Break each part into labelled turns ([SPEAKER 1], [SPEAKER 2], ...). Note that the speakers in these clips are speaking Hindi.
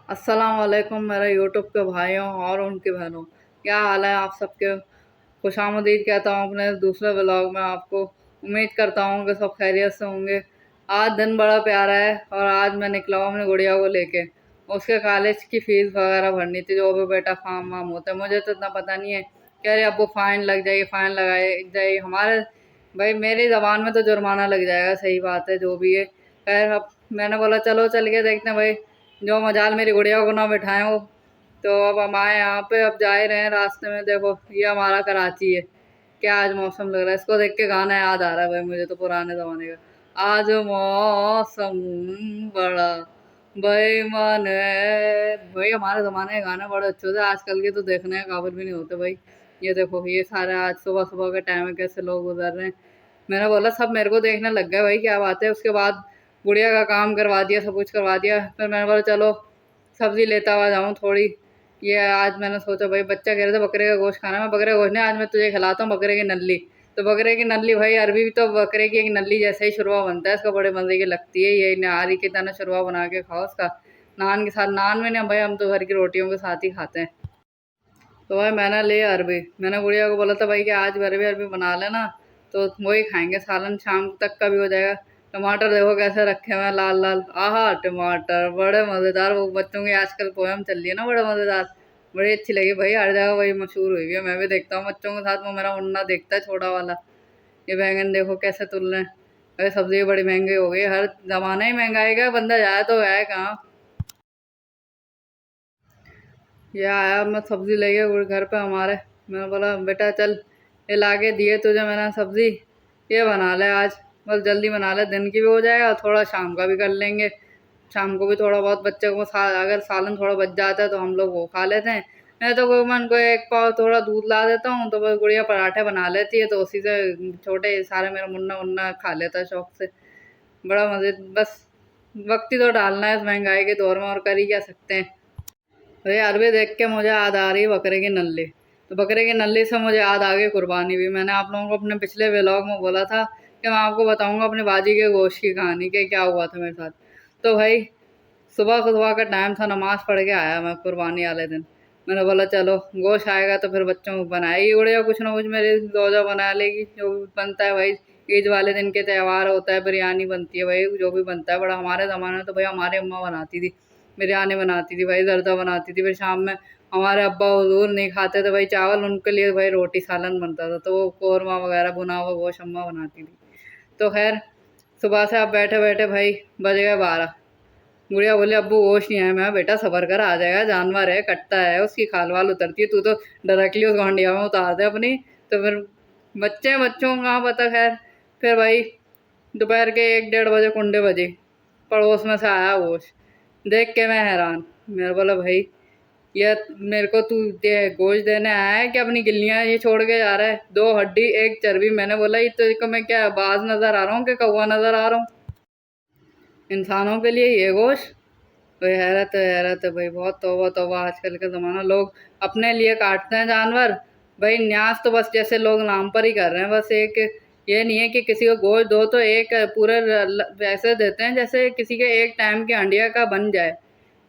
[SPEAKER 1] अस्सलाम वालेकुम मेरे यूट्यूब के भाइयों और उनकी बहनों। क्या हाल है आप सबके? खुशामदीद कहता हूँ अपने दूसरे व्लॉग में आपको। उम्मीद करता हूँ कि सब खैरियत से होंगे। आज दिन बड़ा प्यारा है और आज मैं निकला हूँ अपनी गुड़िया को लेके। उसके कॉलेज की फ़ीस वगैरह भरनी थी, जो भी बेटा फार्म वाम होता है। मुझे तो इतना पता नहीं है। कह रहे अब्बू फ़ाइन लग जाएगी, फ़ाइन लगाए जाएगी हमारे। भाई मेरी ज़बान में तो जुर्माना लग जाएगा, सही बात है जो भी है। खैर अब मैंने बोला चलो चल के देखते हैं भाई, जो मजाल मेरी गुड़िया को ना बिठाएं वो। तो अब हम आए यहाँ पे, अब जा ही रहे हैं। रास्ते में देखो ये हमारा कराची है। क्या आज मौसम लग रहा है, इसको देख के गाना याद आ रहा है भाई मुझे तो पुराने ज़माने का। आज मौसम बड़ा बेईमान है। भाई हमारे ज़माने के गाने बड़े अच्छे होते, आजकल के तो देखने के काबिल भी नहीं होते भाई। ये देखो ये सारे आज सुबह सुबह के टाइम में कैसे लोग गुजर रहे हैं। मैंने बोला सब मेरे को देखने लग गए भाई, क्या बात है। उसके बाद गुड़िया का काम करवा दिया, सब कुछ करवा दिया। फिर मैंने बोला चलो सब्ज़ी लेता हुआ जाऊँ थोड़ी। ये आज मैंने सोचा भाई, बच्चा कह रहे थे बकरे का गोश्त खाना। मैं बकरे का गोश्त नहीं, आज मैं तुझे खिलाता हूँ बकरे की नल्ली। तो बकरे की नल्ली भाई, अरबी भी तो बकरे की एक नल्ली जैसे ही शुरवा बनता है, इसका बड़े मज़े की लगती है। ये नहारी की तरह शुरवा बना के खाओ उसका, नान के साथ। नान में नहीं भाई, हम तो घर की रोटियों के साथ ही खाते हैं। तो भाई मैंने ले अरबी, मैंने गुड़िया को बोला था भाई कि आज अरबी अरबी बना लेना, तो वही खाएंगे। सालन शाम तक का भी हो जाएगा। टमाटर देखो कैसे रखे हुए हैं, लाल लाल। आहा टमाटर बड़े मज़ेदार। वो बच्चों की आजकल पोएम चल रही है ना, बड़े मज़ेदार। बड़ी अच्छी लगी भाई, हर जगह वही मशहूर हुई है। मैं भी देखता हूँ बच्चों के साथ, वो मेरा मुन्ना देखता है छोटा वाला। ये बैंगन देखो कैसे तुल रहे हैं। अरे सब्ज़ी बड़ी महंगी हो गई, हर ज़माना ही महंगाई का, बंदा जाए तो है कहाँ। ये आया मैं सब्ज़ी लेके घर पे हमारे। मैंने बोला बेटा चल, ये ला के दिए तुझे मैंने सब्ज़ी, ये बना ले आज। बस जल्दी बना ले, दिन की भी हो जाएगा और थोड़ा शाम का भी कर लेंगे। शाम को भी थोड़ा बहुत बच्चे को अगर सालन थोड़ा बच जाता है तो हम लोग वो खा लेते हैं। मैं तो कोई मन को एक पाव थोड़ा दूध ला देता हूँ, तो बस गुड़िया पराठे बना लेती है, तो उसी से छोटे सारे मेरा मुन्ना मुन्ना खा लेता है शौक से। बड़ा मज़े। बस वक्त ही तो डालना है इस महंगाई के दौर में, और कर ही क्या सकते हैं। तो ये अरबी देख के मुझे याद आ रही है बकरे की नल्ली। तो बकरे की नल्ली से मुझे याद आ गई कुर्बानी भी। मैंने आप लोगों को अपने पिछले व्लॉग में बोला था कि मैं आपको बताऊंगा अपनी बाजी के गोश्त की कहानी के क्या हुआ था मेरे साथ। तो भाई सुबह सुबह का टाइम था, नमाज़ पढ़ के आया मैं कुर्बानी वाले दिन। मैंने बोला चलो गोश्त आएगा तो फिर बच्चों को बनाएगी गुड़िया कुछ ना कुछ, मेरे रोज़ा बना लेगी जो भी बनता है भाई। ईद वाले दिन के त्यौहार होता है, बिरयानी बनती है भाई, जो भी बनता है। बड़ा हमारे ज़माने में तो भाई हमारी अम्मा बनाती थी, बिरयानी बनाती थी भाई, ज़र्दा बनाती थी। फिर शाम में हमारे अब्बा हुज़ूर नहीं खाते थे भाई चावल, उनके लिए भाई रोटी सालन बनता था, तो वो कौरमा वगैरह भुना हुआ गोश्त अम्मा बनाती थी। तो खैर सुबह से आप बैठे बैठे भाई बज गए 12। गुड़िया बोले अब्बू होश नहीं आया। मैं बेटा सबर कर, आ जाएगा, जानवर है कटता है, उसकी खाल वाल उतरती है, तू तो डायरेक्टली उस घंटिया में उतार दे अपनी। तो फिर बच्चों को कहाँ पता। खैर फिर भाई दोपहर के 1 डेढ़ बजे कुंडे बजे, पड़ोस में से आया गोश्त। देख के मैं हैरान। मेरे बोला भाई ये मेरे को तू गोश्त देने आया है कि अपनी गिल्लियाँ ये छोड़ के जा रहा है? 2 हड्डी 1 चर्बी। मैंने बोला ये तो मैं क्या बाज नज़र आ रहा हूँ कि कौवा नज़र आ रहा हूँ? इंसानों के लिए ये गोश्त? भाई हैरत है भाई, बहुत तौबा तौबा। आजकल का ज़माना, लोग अपने लिए काटते हैं जानवर। भाई न्यास तो बस जैसे लोग नाम पर ही कर रहे हैं, बस एक ये नहीं है कि किसी को गोश्त दो तो एक पूरे वैसे देते हैं जैसे किसी के एक टाइम की हंडिया का बन जाए।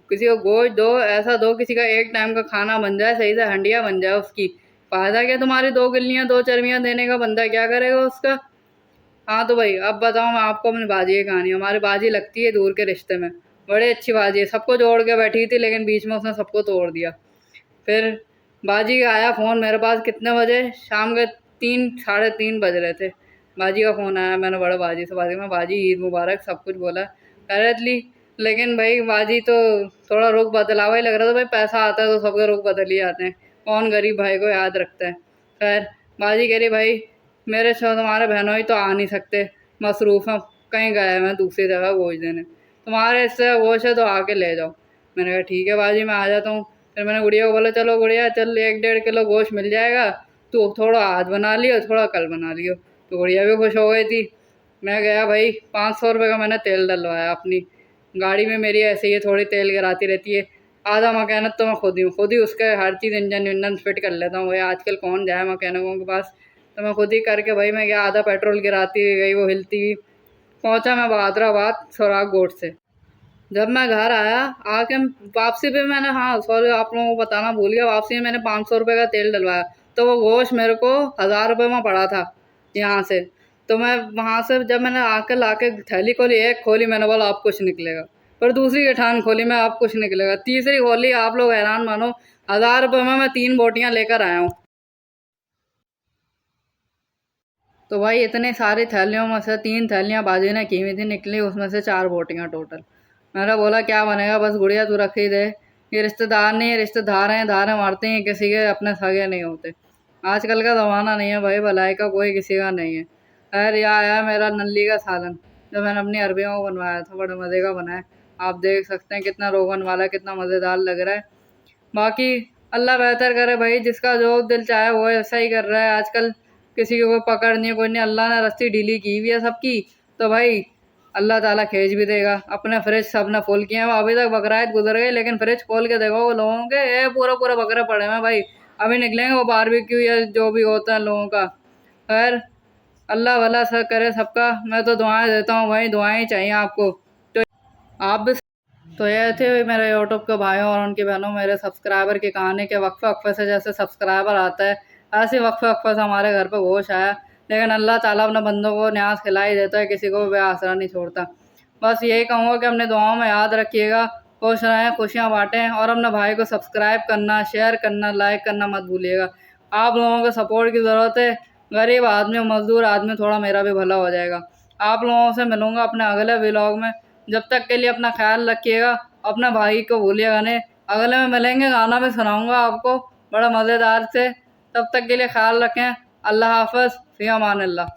[SPEAKER 1] किसी को गोश्त दो ऐसा दो, किसी का एक टाइम का खाना बन जाए, सही से हंडिया बन जाए उसकी। फ़ायदा क्या तुम्हारी 2 गिल्लियाँ 2 चर्बियाँ देने का? बंदा क्या करेगा उसका? हाँ तो भाई अब बताओ मैं आपको अपनी बाजी की कहानी। हमारी बाजी लगती है दूर के रिश्ते में, बड़ी अच्छी बाजी है, सबको जोड़ के बैठी थी, लेकिन बीच में उसने सबको तोड़ दिया। फिर बाजी का आया फ़ोन मेरे पास, कितने बजे, शाम के 3 साढ़े 3 बज रहे थे। बाजी का फ़ोन आया, मैंने बड़ा बाजी से बाजी में, बाजी ईद मुबारक सब कुछ बोला खैरियत ली। लेकिन भाई बाजी तो थोड़ा रुख बदलावा ही लग रहा था भाई, पैसा आता है तो सबके रुख बदल ही जाते हैं, कौन गरीब भाई को याद रखता है। खैर बाजी कह रही भाई मेरे साथ तुम्हारे बहनों ही तो आ नहीं सकते, मसरूफ़ हैं, कहीं गए हैं दूसरी जगह गोश्त देने, तुम्हारे इससे गोश्त है तो आके ले जाओ। मैंने कहा ठीक है बाजी मैं आ जाता हूँ। फिर मैंने गुड़िया को बोला चलो गुड़िया चल 1 डेढ़ किलो गोश्त मिल जाएगा, तो थोड़ा आज बना लियो थोड़ा कल बना लियो। तो गुड़िया भी खुश हो गई थी। मैं गया भाई, 500 रुपये का मैंने तेल डलवाया अपनी गाड़ी में। मेरी ऐसे ही थोड़ी तेल गिराती रहती है, आधा मकैनिक तो मैं खुद ही उसके हर चीज़ इंजन विंजन फिट कर लेता हूँ भाई। आजकल कौन जाए मकैनिकों के पास, तो मैं खुद ही करके भाई मैं गया, आधा पेट्रोल गिराती गई वो हिलती हुई। पहुँचा मैं बहादुराबाद सुराग गोट से। जब मैं घर आया आके वापसी पे मैंने, हाँ सॉरी आप लोगों को बताना भूल गया, वापसी में मैंने 500 रुपये का तेल डलवाया, तो वो गोश्त मेरे को 1000 रुपये में पड़ा था यहाँ से। तो मैं वहाँ से जब मैंने आके लाके थैली खोली, एक खोली मैंने बोला आप कुछ निकलेगा, फिर दूसरी गठान खोली मैं आप कुछ निकलेगा, तीसरी खोली आप लोग हैरान मानो 1000 रुपये में मैं 3 बोटियाँ लेकर आया हूँ। तो भाई इतनी सारी थैलियों में से 3 थैलियाँ बाजी ने की हुई थी, निकली उसमें से 4 बोटियाँ टोटल। मैंने बोला क्या बनेगा, बस गुड़िया तू रख ही दे, ये रिश्तेदार नहीं है, रिश्तेदार हैं धारे मारते हैं, किसी के अपने सगे नहीं होते। आजकल का ज़माना नहीं है भाई, भलाई का कोई किसी का नहीं है। खैर यह आया मेरा नल्ली का सालन, जो मैंने अपनी अरबियों को बनवाया था, बड़े मज़े का बना है। आप देख सकते हैं कितना रोगन वाला, कितना मज़ेदार लग रहा है। बाकी अल्लाह बेहतर करे भाई, जिसका जो दिल चाहे वो ऐसा ही कर रहा है आजकल। किसी की कोई पकड़ नहीं है, कोई नहीं, अल्लाह ने रस्सी ढीली की हुई है सबकी, तो भाई अल्लाह ताला खींच भी देगा। अपने फ्रिज सब ने फुल किए हैं, अभी तक बकराईद गुजर गई, लेकिन फ्रिज खोल के देखो वो लोगों के ये पूरे पूरे बकरे पड़े हैं भाई, अभी निकलेंगे वो बारबेक्यू या जो भी होता है लोगों का। खैर अल्लाह भला सब करे सबका, मैं तो दुआएं देता हूँ भाई, दुआएं ही चाहिए आपको। तो आप भी, तो ये थे मेरे यूट्यूब के भाइयों और उनकी बहनों, मेरे सब्सक्राइबर की कहानी के वक्फे वक्फे से जैसे सब्सक्राइबर आता है, ऐसे वक्फे वक्फे से हमारे घर पे गोश आया। लेकिन अल्लाह ताला अपने बंदों को न्याज खिला ही देता है, किसी को बेआसरा नहीं छोड़ता। बस यही कहूँगा कि अपने दुआओं में याद रखिएगा, खुश रहें, खुशियाँ बाँटें, और अपने भाई को सब्सक्राइब करना, शेयर करना, लाइक करना मत भूलिएगा। आप लोगों को सपोर्ट की ज़रूरत है, गरीब आदमी मज़दूर आदमी, थोड़ा मेरा भी भला हो जाएगा। आप लोगों से मिलूँगा अपने अगले व्लॉग में, जब तक के लिए अपना ख्याल रखिएगा, अपना भाई को भूलिएगा नहीं। अगले में मिलेंगे, गाना भी सुनाऊंगा आपको बड़ा मज़ेदार से, तब तक के लिए ख्याल रखें। अल्लाह हाफ़िज़, फ़ी अमान अल्लाह।